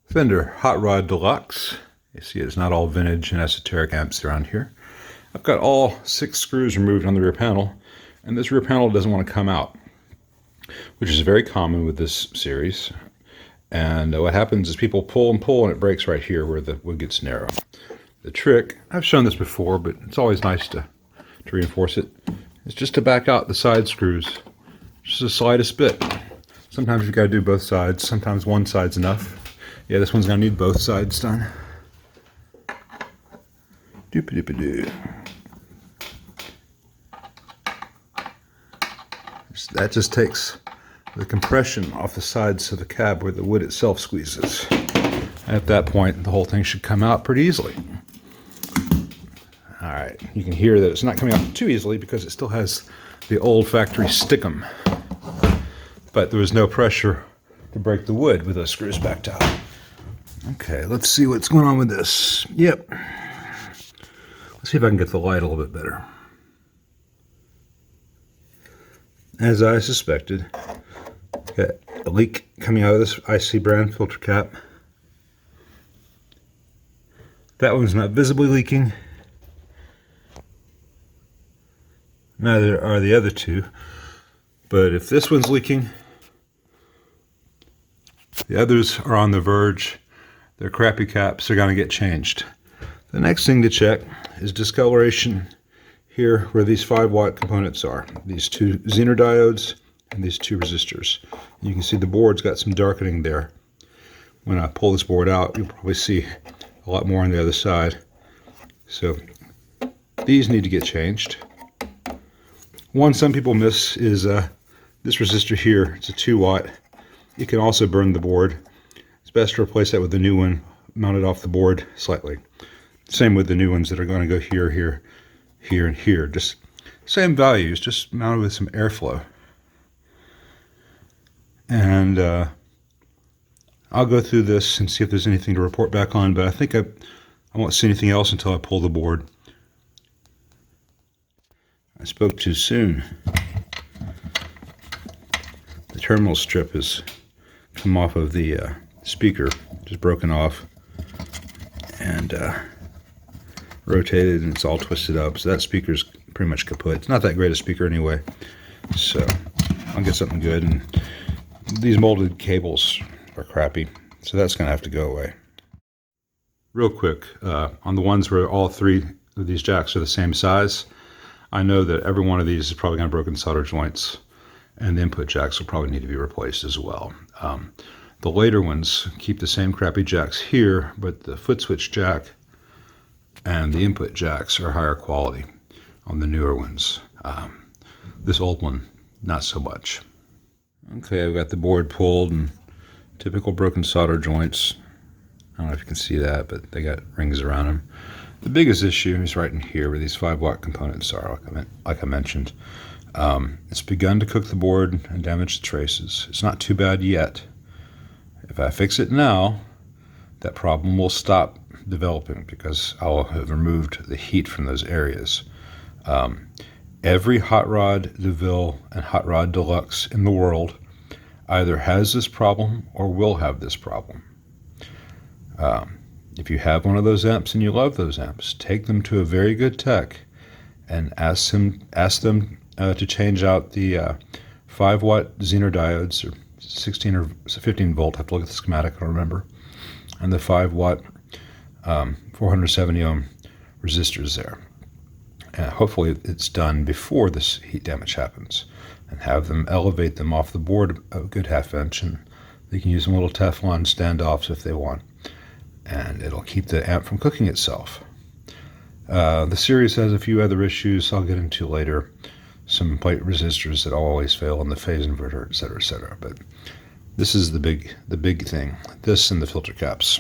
Fender Hot Rod Deluxe. You see it's not all vintage and esoteric amps around here. I've got all 6 screws removed on the rear panel, and this rear panel doesn't want to come out, which is very common with this series. And what happens is people pull and pull and it breaks right here where the wood gets narrow. The trick, I've shown this before, but it's always nice to reinforce it, is just to back out the side screws just the slightest bit. Sometimes you've got to do both sides, sometimes one side's enough. Yeah, this one's going to need both sides done. Doop-a-doop-a-doo. That just takes the compression off the sides of the cab where the wood itself squeezes. At that point, the whole thing should come out pretty easily. All right, you can hear that it's not coming out too easily because it still has the old factory stickum. But there was no pressure to break the wood with those screws backed out. Okay, let's see what's going on with this. Yep. Let's see if I can get the light a little bit better. As I suspected, got a leak coming out of this IC brand filter cap. That one's not visibly leaking. Neither are the other two. But if this one's leaking, the others are on the verge. They're crappy caps, they're going to get changed. The next thing to check is discoloration here where these 5-watt components are. These 2 Zener diodes and these 2 resistors. You can see the board's got some darkening there. When I pull this board out, you'll probably see a lot more on the other side. So these need to get changed. One some people miss is this resistor here. It's a 2-watt. It can also burn the board. It's best to replace that with the new one mounted off the board slightly. Same with the new ones that are going to go here, here, here, and here. Just same values, just mounted with some airflow. And I'll go through this and see if there's anything to report back on, but I think I won't see anything else until I pull the board. I spoke too soon. The terminal strip has come off of the speaker, just broken off and rotated, and it's all twisted up. So that speaker's pretty much kaput. It's not that great a speaker anyway, so I'll get something good. And these molded cables are crappy, so that's going to have to go away. Real quick, on the ones where all 3 of these jacks are the same size, I know that every one of these is probably going to have broken solder joints, and the input jacks will probably need to be replaced as well. The later ones keep the same crappy jacks here, but the foot switch jack and the input jacks are higher quality on the newer ones. This old one, not so much. Okay, I've got the board pulled and typical broken solder joints. I don't know if you can see that, but they got rings around them. The biggest issue is right in here where these 5-watt components are, like I mentioned. It's begun to cook the board and damage the traces. It's not too bad yet. If I fix it now, that problem will stop developing because I'll have removed the heat from those areas. Every Hot Rod DeVille and Hot Rod Deluxe in the world either has this problem or will have this problem. If you have one of those amps and you love those amps, take them to a very good tech and ask them to change out the 5-watt Zener diodes, or 16 or 15 volt, I have to look at the schematic, I don't remember, and the 5-watt 470 ohm resistors there. And hopefully it's done before this heat damage happens, and have them elevate them off the board a good ½ inch, and they can use some little Teflon standoffs if they want, and it'll keep the amp from cooking itself. The series has a few other issues I'll get into later. Some plate resistors that always fail in the phase inverter, etc., etc. But this is the big thing. This and the filter caps.